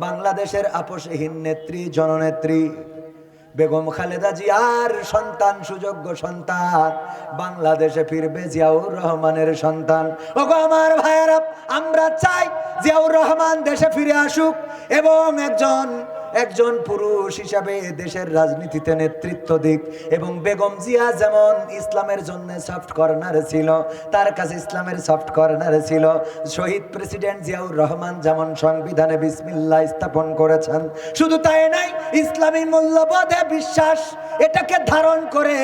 বাংলাদেশের আপোষহীন নেত্রী, জননেত্রী বেগম খালেদা জিয়ার সন্তান, সুযোগ্য সন্তান, বাংলাদেশে ফিরবে জিয়াউর রহমানের সন্তান। ওগো আমার ভাইয়েরা, আমরা চাই জিয়াউর রহমান দেশে ফিরে আসুক এবং একজন পুরুষ হিসাবে দেশের রাজনীতিতে নেতৃত্ব দিক। এবং বেগম জিয়া যেমন ইসলামের জন্য সফট কর্নার ছিল, তার কাছে ইসলামের সফট কর্নার ছিল, শহীদ প্রেসিডেন্ট জিয়াউর রহমান যেমন সংবিধানে বিসমিল্লাহ স্থাপন করেছেন, শুধু তাই নাই, ইসলামী মূল্যবোধে বিশ্বাস এটাকে ধারণ করে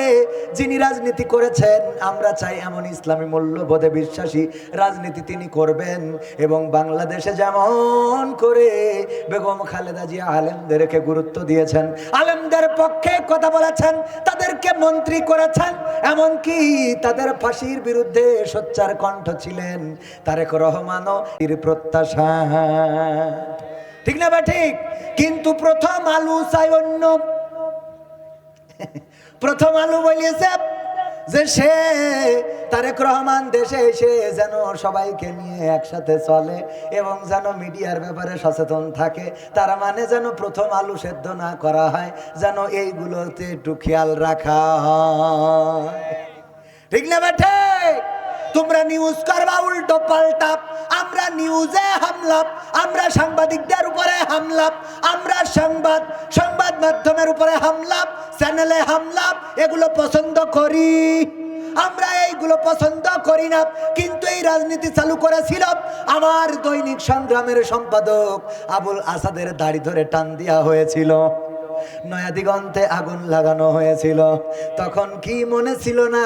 যিনি রাজনীতি করেছেন, আমরা চাই এমন ইসলামী মূল্যবোধে বিশ্বাসী রাজনীতি তিনি করবেন। এবং বাংলাদেশে যেমন করে বেগম খালেদা জিয়া আলেমদেরকে গুরুত্ব দিয়েছেন, আলেমদের পক্ষে কথা বলেছেন, তাদেরকে মন্ত্রী করেছেন, এমনকি তাদের ফাঁসির বিরুদ্ধে সোচ্চার কণ্ঠ ছিলেন তারেক রহমানও এর প্রত্যাশা। ঠিক না বা ঠিক? কিন্তু প্রথম আলু চাই অন্য। প্রথম আলু বলিয়েছে যে সে তারেক রহমান দেশে এসে যেন সবাইকে নিয়ে একসাথে চলে এবং যেন মিডিয়ার ব্যাপারে সচেতন থাকে। তার মানে যেন প্রথম আলু সেদ্ধ না করা হয়, যেন এইগুলোতে একটু খেয়াল রাখা হয়। ঠিক না বেঠে? তোমরা নিউজ করবা উল্টো পাল্টা, আমরা নিউজে হামলা, আমরা সাংবাদিকদের উপরে হামলা, আমরা সংবাদ মাধ্যমের উপরে হামলা, চ্যানেলে হামলা, এগুলো পছন্দ করি। আমরা এইগুলো পছন্দ করি না, কিন্তু এই রাজনীতি চালু করেছিল আমার দৈনিক সংগ্রামের সম্পাদক আবুল আসাদের দাড়ি ধরে টান দেওয়া হয়েছিল, নয়া দিগন্তে আগুন লাগানো হয়েছিল। তখন কি মনে ছিল না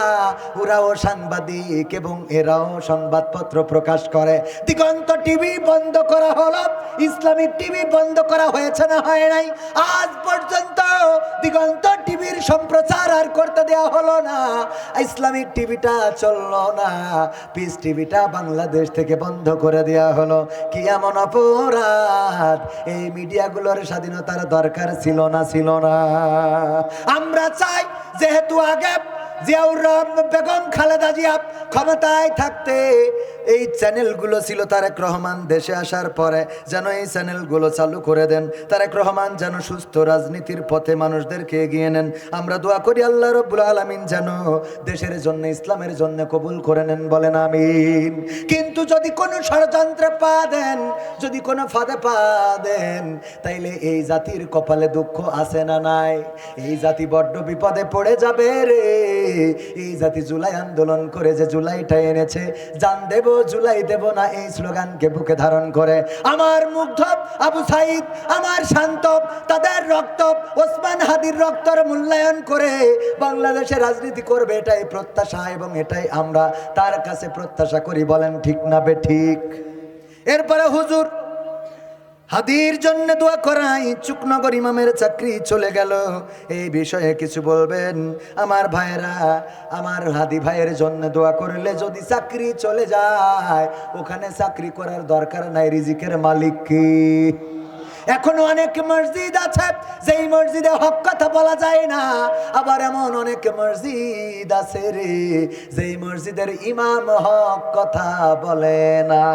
ওরাও সাংবাদিক এবং এরাও সংবাদপত্র প্রকাশ করে? দিগন্ত টিভি বন্ধ করা হলো, ইসলামিক টিভি বন্ধ করা হয়েছে না হয় নাই? আজ পর্যন্ত দিগন্ত টিভির সম্প্রচার আর করতে দেওয়া হলো না, ইসলামিক টিভিটা চললো না, পিস টিভিটা বাংলাদেশ থেকে বন্ধ করে দেওয়া হলো। কি এমন অপরাধ? এই মিডিয়াগুলোর স্বাধীনতার দরকার ছিল না? ছিল না। আমরা চাই যেহেতু আগে জিয়াউর রহমান, বেগম খালেদা জিয়া ক্ষমতায় থাকতে এই চ্যানেলগুলো ছিল, তারেক রহমান দেশে আসার পরে যেন এই চ্যানেলগুলো চালু করে দেন, তারেক রহমান যেন সুস্থ রাজনীতির পথে মানুষদেরকে এগিয়ে নেন। আমরা দোয়া করি আল্লাহ রাব্বুল আলামিন যেন দেশের জন্য, ইসলামের জন্য কবুল করে নেন, বলেন আমিন। কিন্তু যদি কোনো ষড়যন্ত্রে পা দেন, যদি কোনো ফাঁদে পা দেন, তাইলে এই জাতির কপালে দুঃখ আছে না নাই? এই জাতি বড্ড বিপদে পড়ে যাবে রে। এই জাতি জুলাই আন্দোলন করে যে জুলাইটা এনেছে, জান দেব জুলাই দেব না, এই স্লোগানকে বুকে ধারণ করে আমার মুগ্ধ আবু সাইদ, আমার শান্ত, তাদের রক্ত, ওসমান হাদির রক্তর মূল্যায়ন করে বাংলাদেশে রাজনীতি করবে, এটাই প্রত্যাশা এবং এটাই আমরা তার কাছে প্রত্যাশা করি। বলেন ঠিক না বে ঠিক? এরপরে হুজুর হাদির জন্য দোয়া করাই, চুকনগর ইমামের চাকরি চলে গেল, এই বিষয়ে কিছু বলবেন আমার ভাইয়েরা? আমার হাদি ভাইয়ের জন্য দোয়া করলে যদি চাকরি চলে যায়, ওখানে চাকরি করার দরকার নাই, রিজিকের মালিক কি? এখনো অনেক মসজিদ আছে যেই মসজিদে হক কথা বলা যায় না, আবার এমন অনেক মসজিদ আছে রে যেই মসজিদের ইমাম হক কথা বলে না।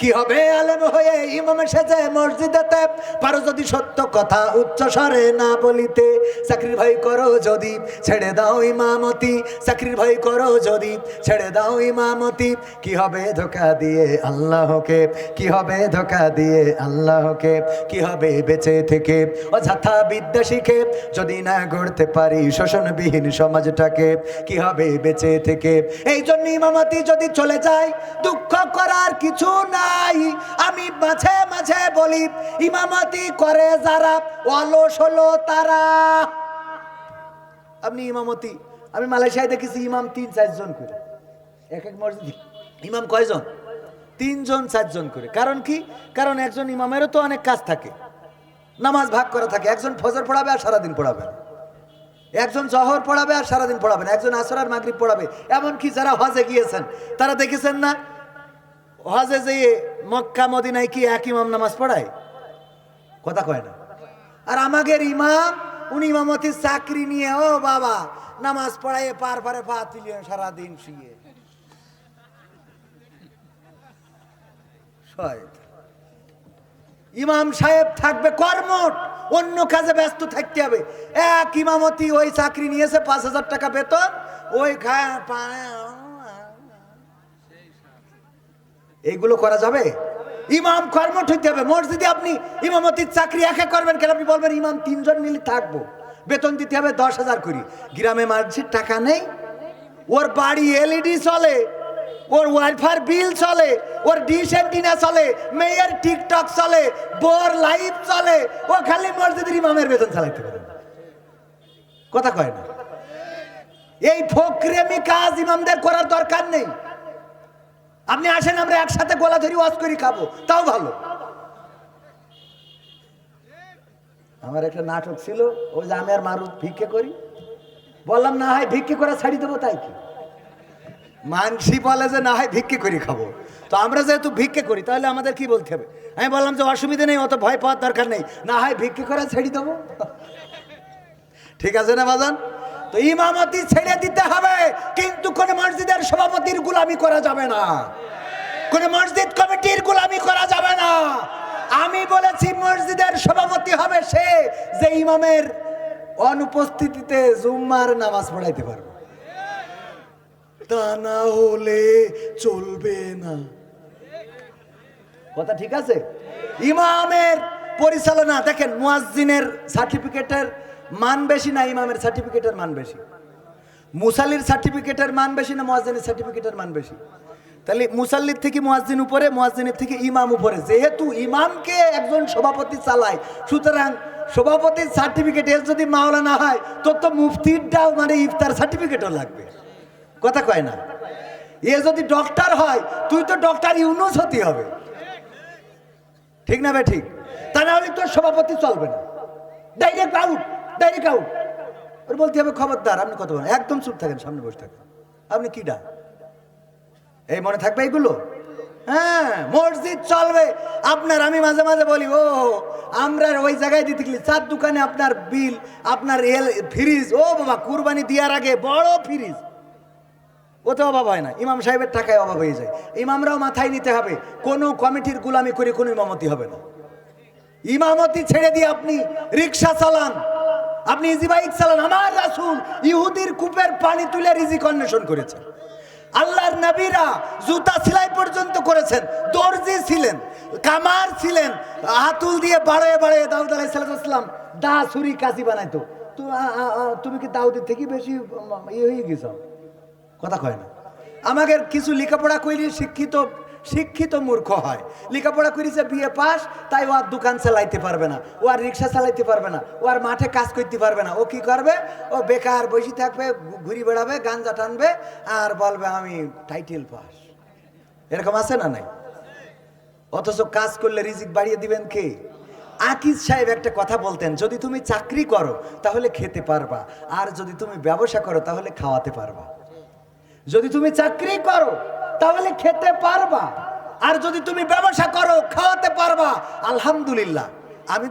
কি হবে আলেম হয়ে ইমাম সেজে মসজিদেতে, পারো যদি সত্য কথা উচ্চ স্বরে না বলিতে, চাকরির ভয় করো যদি ছেড়ে দাও ইমামতি, চাকরির ভয় করো যদি ছেড়ে দাও ইমামতি। কি হবে ধোঁকা দিয়ে আল্লাহকে, কি হবে ধোঁকা দিয়ে আল্লাহকে, কি হবে বেঁচে থেকে অযথা বিদ্যা শিখে যদি না গড়তে পারি শোষণবিহীন সমাজটাকে? কি হবে বেঁচে থেকে? এই জন্য ইমামতি যদি চলে যায় দুঃখ করার কিছু নাই। আমি মাঝে মাঝে বলি, ইমামতি করে যারা অলস হলো তারা। আপনি ইমামতি, আমি মালয়েশিয়ায় দেখেছি ইমাম 3-4 জন করে, এক এক মসজিদ ইমাম কয়জন? 3 জন 4 জন করে। কারণ কি? কারণ একজন ইমামেরও তো অনেক কাজ থাকে, নামাজ ভাগ করা থাকে। একজন ফজর পড়াবে আর সারাদিন পড়াবে, একজন জহর পড়াবে আর সারাদিন পড়াবে না, একজন আসর আর মাগরিব পড়াবে। এমনকি যারা হজে গিয়েছেন তারা দেখেছেন না, হজে যে মক্কা মদিনায় কি এক ইমাম নামাজ পড়ায়? কথা কয় না। আর আমাদের ইমাম, উনি ইমামতির চাকরি নিয়ে ও বাবা নামাজ পড়ায় পার পারে পা তুলিয়ে সারাদিন শুয়ে। ইমাম সাহেব থাকবে কর্মঠ, অন্য কাজে ব্যস্ত থাকতে হবে। এক ইমামতি ওই চাকরি নিয়েছে 5,000 টাকা বেতন, ওই এইগুলো করা যাবে? ইমাম কর্মঠ হইতে হবে। মসজিদে আপনি ইমামতির চাকরি একা করবেন কেন? আপনি বলবেন ইমাম 3 জন মিলে থাকবো, বেতন দিতে হবে 10,000 করে। গ্রামে মানুষের টাকা নেই, ওর বাড়ি এলইডি চলে, ওর ওয়াইফাই বিল চলে, ওর ডিশ অ্যান্টিনা চলে, মেয়ের টিকটক চলে, বোর লাইভ চলে, ও খালি মসজিদের ইমামের বেতন চালাইতে পারে না। কথা কয় না? এই ফকরেমি কাজ ইমামদের করার দরকার নেই। আপনি আসেন, আমরা একসাথে গলা ধরি ওয়াজ করি, খাবো, তাও ভালো। আমার একটা নাটক ছিল, ওই যে আমি আর মারুফ ভিক্ষে করি, বললাম না হয় ভিক্ষে করে ছাড়ি দেবো, তাই কি মানসি বলে যে না হয় ভিক্ষে করি খাবো, তো আমরা যেহেতু ভিক্ষে করি তাহলে আমাদের কি বলতে হবে? আমি বললাম যে অসুবিধা নেই, অত ভয় পাওয়ার দরকার নেই, না হয় ভিক্ষে করে ছেড়ে দেবো। ঠিক আছে না বাজান? তো ইমামতি ছেড়ে দিতে হবে, কিন্তু কোন মসজিদের সভাপতির গোলামি করা যাবে না, কোন মসজিদ কমিটির গোলামি করা যাবে না। আমি বলেছি মসজিদের সভাপতি হবে সে যে ইমামের অনুপস্থিতিতে জুম্মার নামাজ পড়াইতে পারবে, তা না হলে চলবে না। কথা ঠিক আছে? ইমামের পরিচালনা দেখেন, মুয়াজ্জিনের সার্টিফিকেটের মান বেশি না ইমামের সার্টিফিকেটের মান বেশি? মুসাল্লির সার্টিফিকেটের মান বেশি না মুয়াজ্জিনের সার্টিফিকেটের মান বেশি? তাহলে মুসাল্লির থেকে মুয়াজ্জিন উপরে, মুয়াজ্জিনের থেকে ইমাম উপরে। যেহেতু ইমামকে একজন সভাপতি চালায়, সুতরাং সভাপতির সার্টিফিকেট এর যদি মাওলানা হয়, তোর তো মুফতিরটাও মানে ইফতার সার্টিফিকেটও লাগবে। কথা কয় না? এ যদি ডক্টর হয়, তুই তো ডক্টর ইউনুস হতে হবে, ঠিক না ভাই? ঠিক। তা না হলে তোর সভাপতি চলবে না, ডাইরেক্ট আউট, ডাইরেক্ট আউট। ওর বলতে হবে খবরদার আপনি কথা বলেন, একদম চুপ থাকেন, সামনে বসে থাকেন, আপনি কি ডাক, এই মনে থাকবে এইগুলো? হ্যাঁ, মসজিদ চলবে আপনার। আমি মাঝে মাঝে বলি, ও আমরা ওই জায়গায় দিতে গেলে 4 দোকানে আপনার বিল, আপনার ফ্রিজ, ও বাবা কুরবানি দেওয়ার আগে বড় ফ্রিজ, ওতে অভাব হয় না, ইমাম সাহেবের টাকায় অভাব হয়ে যায়। ইমামরাও মাথায় নিতে হবে, কোনো কমিটির গোলামি করে কোনো ইমামতি হবে না। ইমামতি ছেড়ে দিয়ে আপনি রিক্সা চালান, আপনি ইজি বাইক চালান। আমার রাসূল ইহুদির কূপের পানি তুলে রিজিক অন্বেষণ করেছেন। আল্লাহর নবীরা জুতা সেলাই পর্যন্ত করেছেন, দর্জি ছিলেন, কামার ছিলেন, হাতুল দিয়ে বাড়ায় বাড়ায় দাউদ আলাইহিস সালাম দা ছুরি কাঁচি বানাইতো। তো তুমি কি দাউদের থেকে বেশি ইয়ে হয়ে গেছো? কথা কয় না? আমাদের কিছু লেখাপড়া কইলে শিক্ষিত মূর্খ হয়। লেখাপড়া করেছে বিএ পাস, তাই ও আর দোকান চালাইতে পারবে না, ও আর রিক্সা চালাইতে পারবে না, ও আর মাঠে কাজ করতে পারবে না। ও কি করবে? ও বেকার বসে থাকবে, ঘুরি বেড়াবে, গাঞ্জা টানবে, আর বলবে আমি টাইটেল পাস। এরকম আছে না নাই? অথচ কাজ করলে রিজিক বাড়িয়ে দিবেন কে? আকিজ সাহেব একটা কথা বলতেন, যদি তুমি চাকরি করো তাহলে খেতে পারবা, আর যদি তুমি ব্যবসা করো তাহলে খাওয়াতে পারবা। যদি তুমি চাকরি করো তাহলে খেতে পারবা, আর যদি তুমি ব্যবসা করো খাওয়াতে পারবা। আলহামদুলিল্লাহ। আমি